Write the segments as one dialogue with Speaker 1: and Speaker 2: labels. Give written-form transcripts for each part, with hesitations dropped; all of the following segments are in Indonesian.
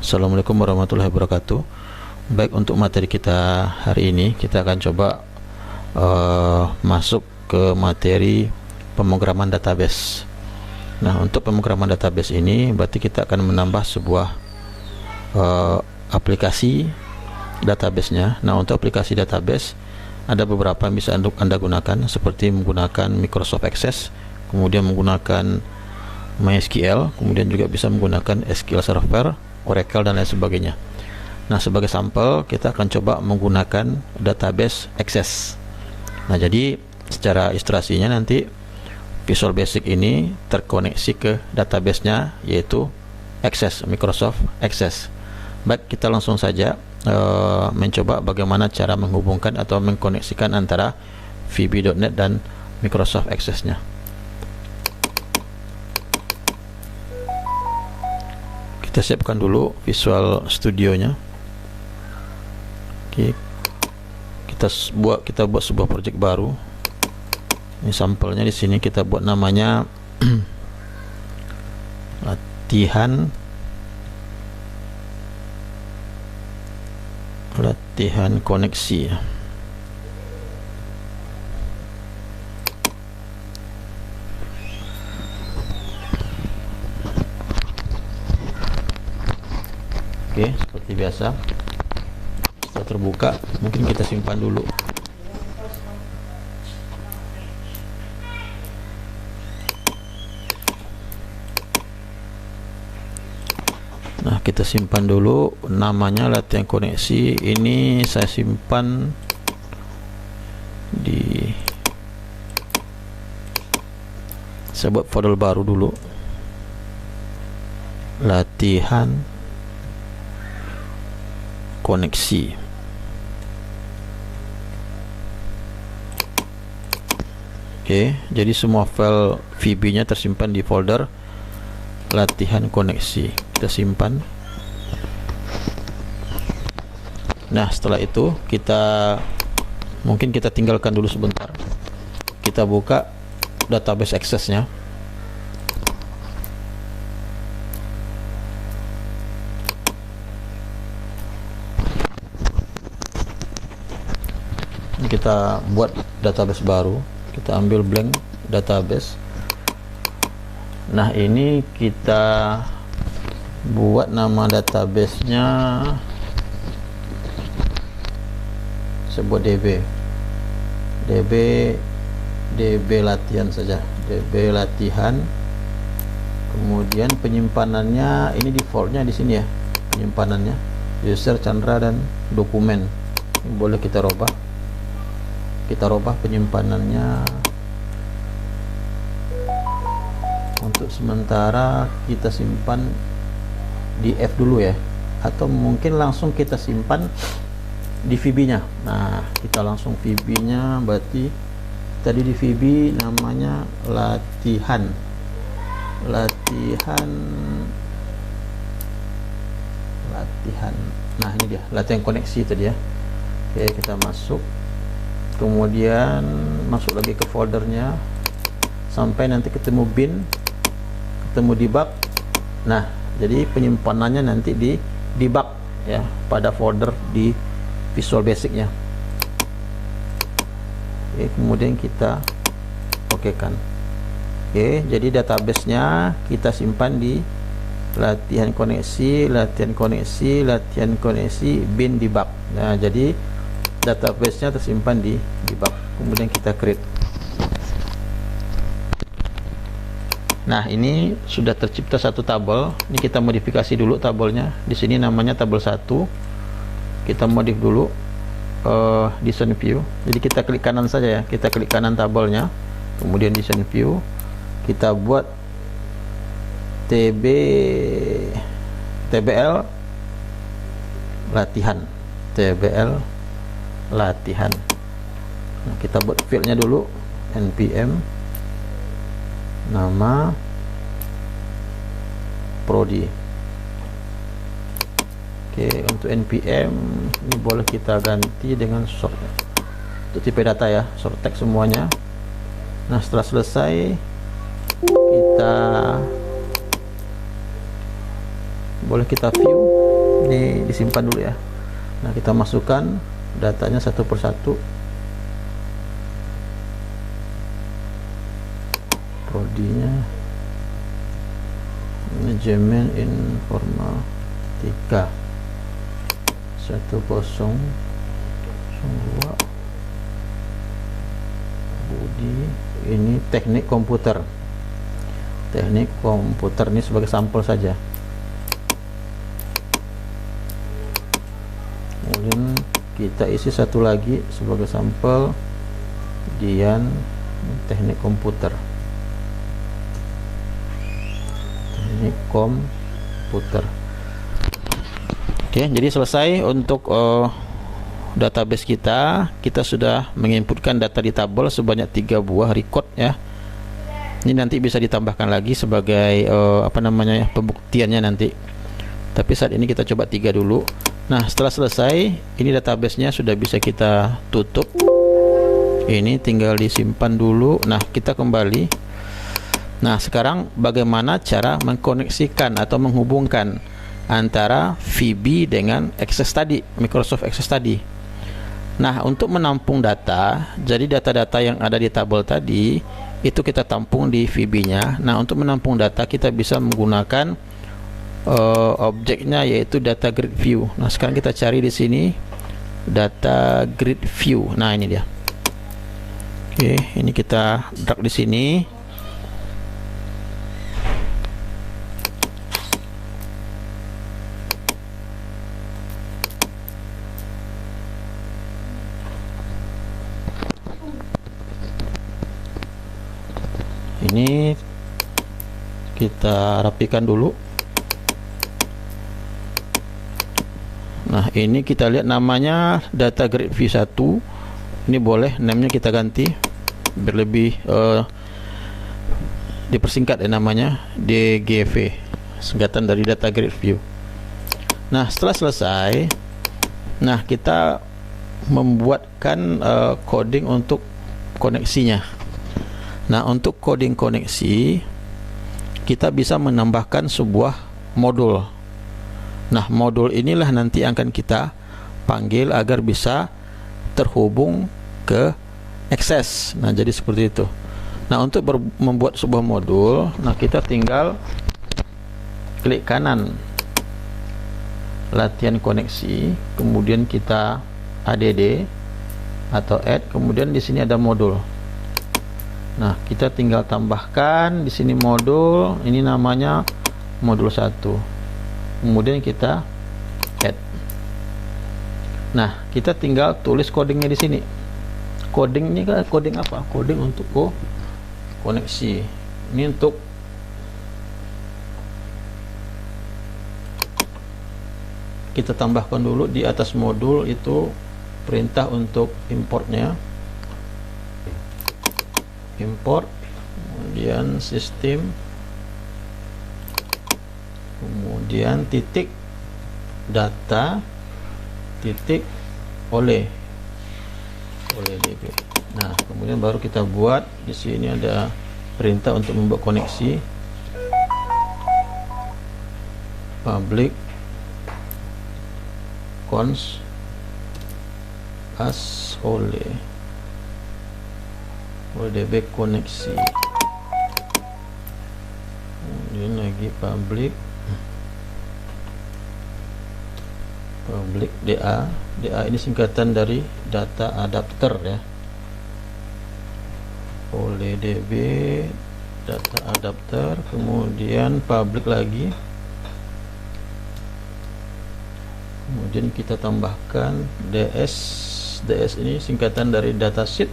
Speaker 1: Assalamualaikum warahmatullahi wabarakatuh. Baik, untuk materi kita hari ini kita akan coba masuk ke materi pemrograman database. Nah, untuk pemrograman database ini berarti kita akan menambah sebuah aplikasi database-nya. Nah, untuk aplikasi database ada beberapa yang bisa Anda gunakan, seperti menggunakan Microsoft Access, kemudian menggunakan MySQL, kemudian juga bisa menggunakan SQL Server, Oracle, dan lain sebagainya. Nah, sebagai sampel kita akan coba menggunakan database Access. Nah, jadi secara ilustrasinya nanti Visual Basic ini terkoneksi ke database-nya, yaitu Access, Microsoft Access. Baik, kita langsung saja mencoba bagaimana cara menghubungkan atau mengkoneksikan antara VB.NET dan Microsoft Access-nya. Kita siapkan dulu Visual Studio-nya. Oke, kita buat sebuah project baru. Ini sampelnya di sini, kita buat namanya latihan koneksi. Oke, seperti biasa, setelah terbuka mungkin kita simpan dulu. Nah, kita simpan dulu, namanya latihan koneksi. Ini saya simpan saya buat folder baru dulu, latihan koneksi. Oke, jadi semua file VB-nya tersimpan di folder latihan koneksi. Kita simpan. Nah, setelah itu mungkin kita tinggalkan dulu sebentar. Kita buka database Access-nya. Kita buat database baru, kita ambil blank database. Nah, ini kita buat nama database-nya, sebuah DB latihan saja, DB latihan. Kemudian penyimpanannya ini defaultnya di sini ya, penyimpanannya user, Chandra, dan dokumen. Ini boleh kita robah. Kita robah penyimpanannya. Untuk sementara kita simpan di F dulu ya, atau mungkin langsung kita simpan di VB-nya. Nah, kita langsung VB-nya, berarti tadi di VB namanya latihan. Nah, ini dia, latihan koneksi tadi ya. Oke, kita masuk. Kemudian masuk lagi ke foldernya sampai nanti ketemu bin, ketemu debug. Nah, jadi penyimpanannya nanti di debug ya, pada folder di Visual Basic-nya. Oke, kemudian kita okekan. Oke, jadi database-nya kita simpan di latihan koneksi, bin debug. Nah, jadi database-nya tersimpan di debug. Kemudian kita create. Nah, ini sudah tercipta satu tabel. Ini kita modifikasi dulu tabelnya. Di sini namanya tabel 1. Kita modif dulu design view. Jadi kita klik kanan saja ya. Kita klik kanan tabelnya. Kemudian design view. Kita buat TBL latihan. Nah, kita buat fieldnya dulu, npm nama prodi. Oke, untuk npm ini boleh kita ganti dengan short untuk tipe data ya, short text semuanya. Nah, setelah selesai kita boleh kita view Ini disimpan dulu ya. Nah, kita masukkan datanya satu persatu. Prodinya manajemen informatika 1002 Budi. Ini teknik komputer. Teknik komputer ini sebagai sampel saja. Kemudian kita isi satu lagi sebagai sampel, Dian teknik komputer. Teknik komputer. Oke, jadi selesai untuk database kita. Kita sudah menginputkan data di tabel sebanyak 3 buah record ya. Ini nanti bisa ditambahkan lagi sebagai pembuktiannya nanti. Tapi saat ini kita coba 3 dulu. Nah, setelah selesai, ini database-nya sudah bisa kita tutup. Ini tinggal disimpan dulu. Nah, kita kembali. Nah, sekarang bagaimana cara mengkoneksikan atau menghubungkan antara VB dengan Access tadi, Microsoft Access tadi. Nah, untuk menampung data, jadi data-data yang ada di tabel tadi itu kita tampung di VB-nya. Nah, untuk menampung data kita bisa menggunakan objeknya, yaitu data grid view. Nah, sekarang kita cari di sini data grid view. Nah, ini dia. Oke, ini kita drag di sini. Ini kita rapikan dulu. Nah, ini kita lihat namanya data grid view 1. Ini boleh namanya kita ganti biar lebih dipersingkat ya, namanya DGV, singkatan dari data grid view. Nah, setelah selesai, nah kita membuatkan coding untuk koneksinya. Nah, untuk coding koneksi kita bisa menambahkan sebuah modul. Nah, modul inilah nanti akan kita panggil agar bisa terhubung ke Access. Nah, jadi seperti itu. Nah, untuk membuat sebuah modul, nah kita tinggal klik kanan latihan koneksi, kemudian kita add atau add, kemudian di sini ada modul. Nah, kita tinggal tambahkan di sini modul, ini namanya modul 1. Kemudian kita add. Nah, kita tinggal tulis codingnya di sini. Coding ini kan coding apa? Coding untuk koneksi. Ini untuk kita tambahkan dulu di atas modul itu perintah untuk importnya. Import, kemudian sistem, kemudian titik data titik oleh DB. Nah, kemudian baru kita buat di sini ada perintah untuk membuat koneksi public cons as oleh DB koneksi, kemudian lagi public DA. DA ini singkatan dari data adapter ya, oleh DB data adapter, kemudian public lagi, kemudian kita tambahkan DS. DS ini singkatan dari datasheet,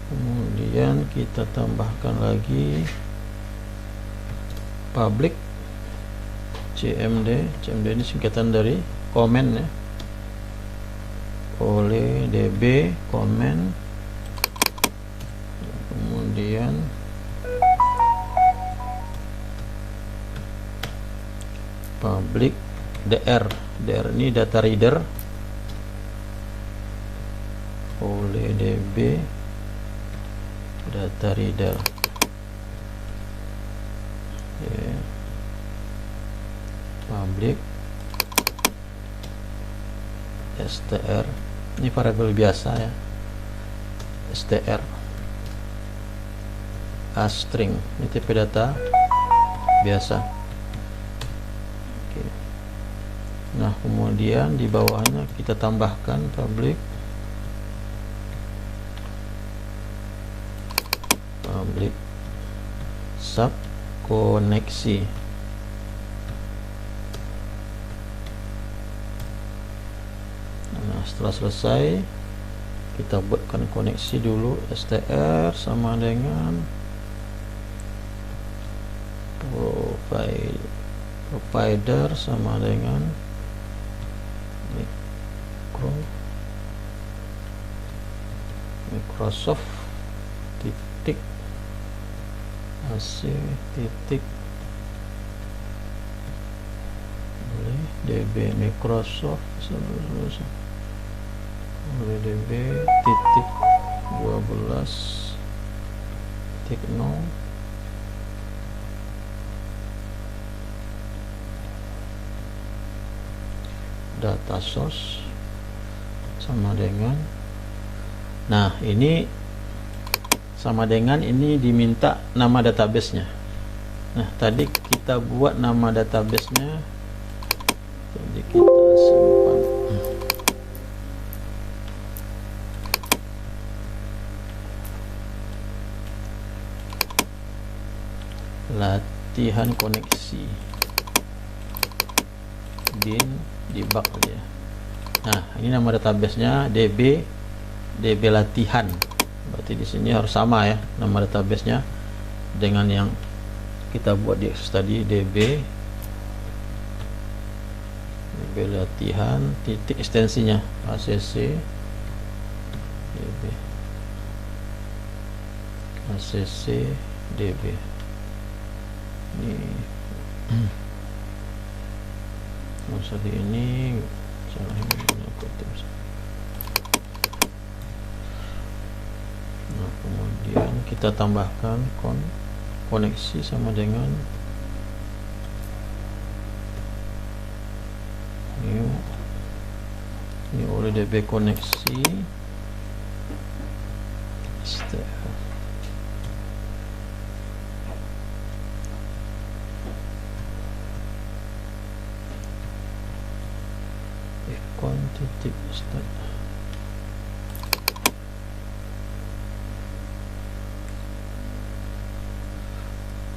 Speaker 1: kemudian kita tambahkan lagi public CMD. CMD ini singkatan dari comment ya, oleh DB comment, kemudian public DR. DR ini data reader, oleh DB data reader. Public str, ini variabel biasa ya, str string, ini tipe data biasa. Oke. Nah, kemudian di bawahnya kita tambahkan public sub koneksi. Nah, setelah selesai kita buatkan koneksi dulu. Str sama dengan provider sama dengan Microsoft titik AC titik boleh DB Microsoft boleh DB titik 12 titik 0 data source sama dengan, nah ini sama dengan ini diminta nama databasenya. Nah, tadi kita buat nama databasenya, jadi kita simpan. Latihan koneksi bin debug aja. Nah, ini nama databasenya DB latihan. Berarti di sini harus sama ya nama databasenya dengan yang kita buat di Access tadi, DB latihan titik ekstensinya ACC DB ACC DB. Ini maksud ini salah ini kutip. Nah, kemudian kita tambahkan koneksi sama dengan ini oleh DB koneksi titik start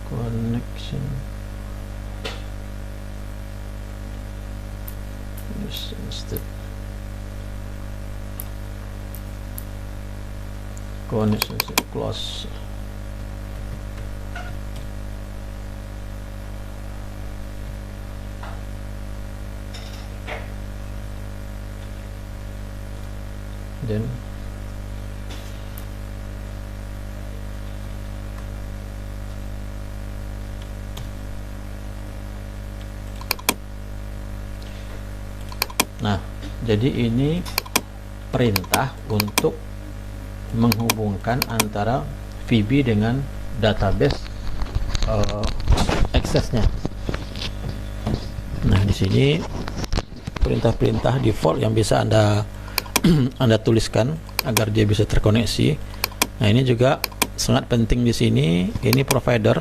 Speaker 1: connection instead connection close. Dan nah, jadi ini perintah untuk menghubungkan antara VB dengan database aksesnya. Nah, di sini perintah-perintah default yang bisa Anda tuliskan agar dia bisa terkoneksi. Nah, ini juga sangat penting di sini. Ini provider.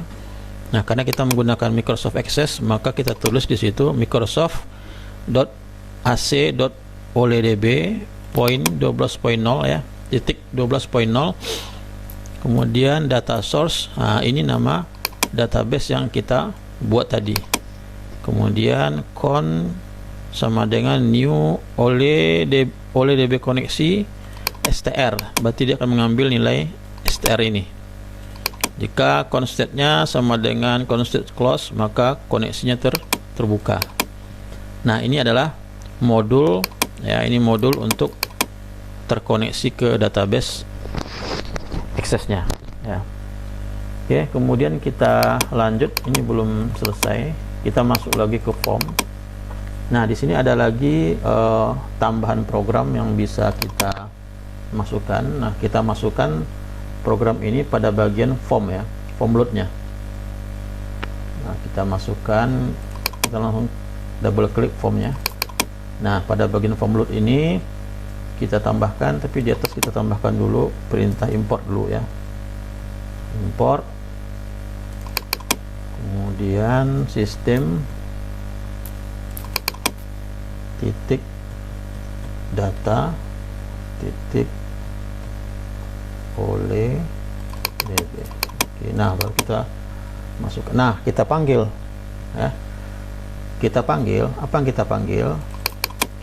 Speaker 1: Nah, karena kita menggunakan Microsoft Access, maka kita tulis di situ Microsoft.ac.oledb point 12.0 ya, titik 12.0. Kemudian data source. Nah, ini nama database yang kita buat tadi. Kemudian sama dengan new oleh DB koneksi str, berarti dia akan mengambil nilai str ini. Jika constantnya sama dengan constant close, maka koneksinya terbuka. Nah, ini adalah modul ya, ini modul untuk terkoneksi ke database aksesnya ya. Oke, kemudian kita lanjut, ini belum selesai, kita masuk lagi ke form. Nah, di sini ada lagi tambahan program yang bisa kita masukkan. Nah, kita masukkan program ini pada bagian form ya, form loadnya. Nah, kita masukkan, kita langsung double klik formnya. Nah, pada bagian form load ini kita tambahkan, tapi di atas kita tambahkan dulu perintah import dulu ya. Import, kemudian sistem titik data titik oleh db. Oke, nah baru kita masuk. Nah, kita panggil ya. Kita panggil, apa yang kita panggil?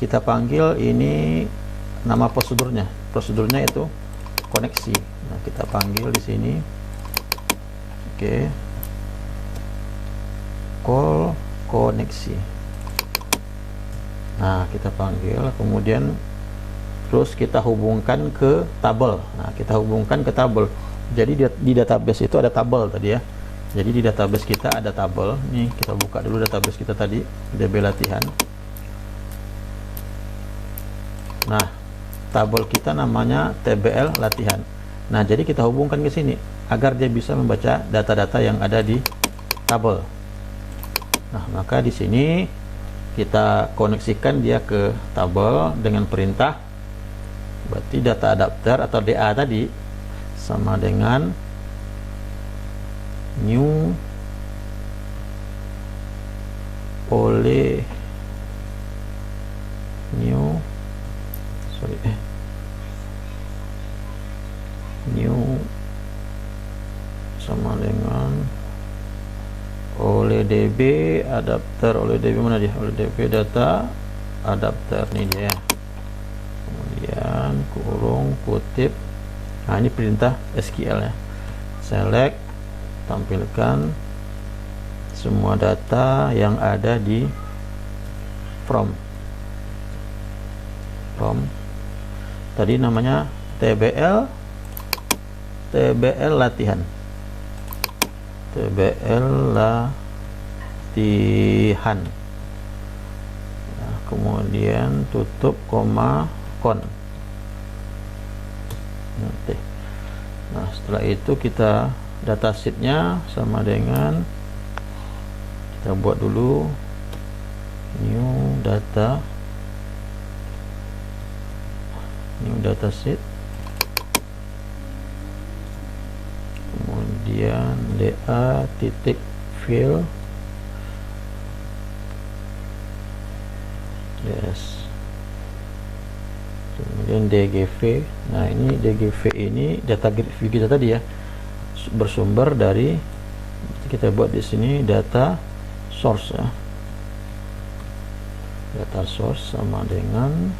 Speaker 1: Kita panggil ini nama prosedurnya. Prosedurnya itu koneksi. Nah, kita panggil di sini. Oke. Call koneksi. Nah, kita panggil, kemudian terus kita hubungkan ke tabel. Nah, kita hubungkan ke tabel. Jadi di database itu ada tabel tadi ya. Jadi di database kita ada tabel. Nih, kita buka dulu database kita tadi, DB latihan. Nah, tabel kita namanya TBL latihan. Nah, jadi kita hubungkan ke sini agar dia bisa membaca data-data yang ada di tabel. Nah, maka di sini kita koneksikan dia ke tabel dengan perintah, berarti data adapter atau DA tadi sama dengan new oleh new sama dengan oleh DB adapter, oleh DB mana dia, oleh DB data adapter, nih dia. Kemudian kurung kutip. Nah, ini perintah SQL ya. Select, tampilkan semua data yang ada di from tadi namanya TBL latihan. Nah, kemudian tutup koma kon. Nah, setelah itu kita datasheetnya sama dengan, kita buat dulu new datasheet, kemudian DA titik fill, yes, kemudian DGV. Nah, ini DGV ini data grid view kita tadi ya, bersumber dari, kita buat di sini data source ya. Data source sama dengan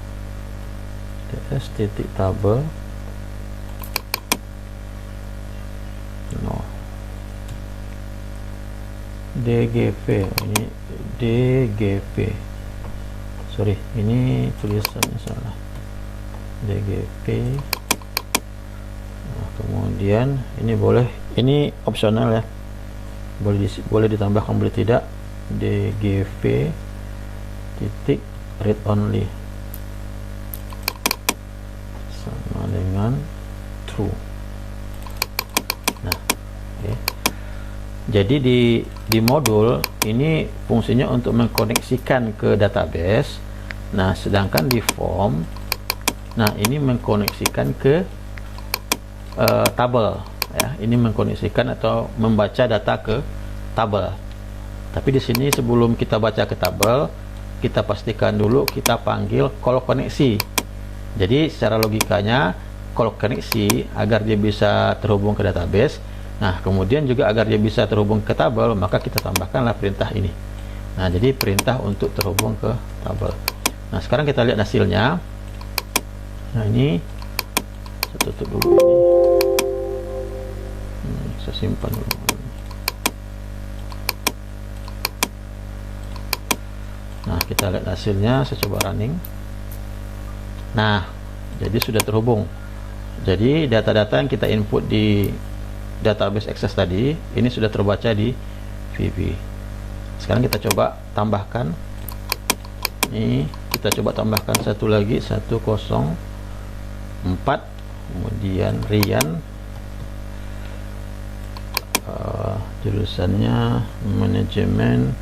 Speaker 1: ds titik tabel DGV. Ini DGV, sorry, ini tulisannya salah, DGV. Nah, kemudian ini boleh, ini opsional ya, boleh ditambahkan, boleh tidak. DGV titik read only sama dengan true. Nah, okay. Jadi di modul ini fungsinya untuk mengkoneksikan ke database. Nah, sedangkan di form, nah ini mengkoneksikan ke tabel ya. Ini mengkoneksikan atau membaca data ke tabel. Tapi di sini sebelum kita baca ke tabel, kita pastikan dulu kita panggil call koneksi. Jadi secara logikanya call koneksi agar dia bisa terhubung ke database. Nah, kemudian juga agar dia bisa terhubung ke tabel, maka kita tambahkanlah perintah ini. Nah, jadi perintah untuk terhubung ke tabel. Nah, sekarang kita lihat hasilnya. Nah, ini saya tutup dulu ini. Saya simpan dulu. Nah, kita lihat hasilnya, saya coba running. Nah, jadi sudah terhubung. Jadi data-data yang kita input di database Access tadi ini sudah terbaca di VB. Sekarang kita coba tambahkan. Ini kita coba tambahkan satu lagi, 104, kemudian Rian jurusannya manajemen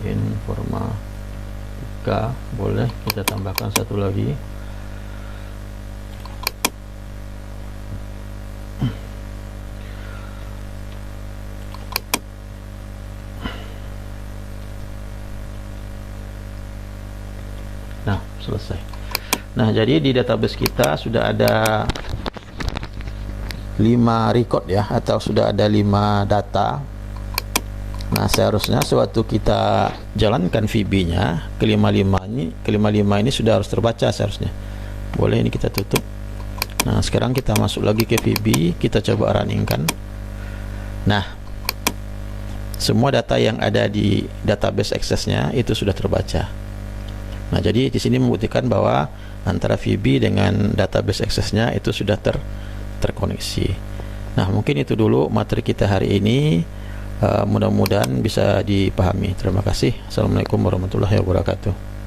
Speaker 1: informatika, boleh kita tambahkan satu lagi. Nah, selesai. Nah, jadi di database kita sudah ada 5 record ya, atau sudah ada 5 data. Nah, seharusnya sewaktu kita jalankan VB-nya, kelima-lima ini sudah harus terbaca seharusnya. Boleh, ini kita tutup. Nah, sekarang kita masuk lagi ke VB, kita coba runningkan. Nah, semua data yang ada di database access-nya itu sudah terbaca. Nah, jadi di sini membuktikan bahwa antara VB dengan database access-nya itu sudah terkoneksi. Nah, mungkin itu dulu materi kita hari ini. Mudah-mudahan bisa dipahami. Terima kasih. Assalamualaikum warahmatullahi wabarakatuh.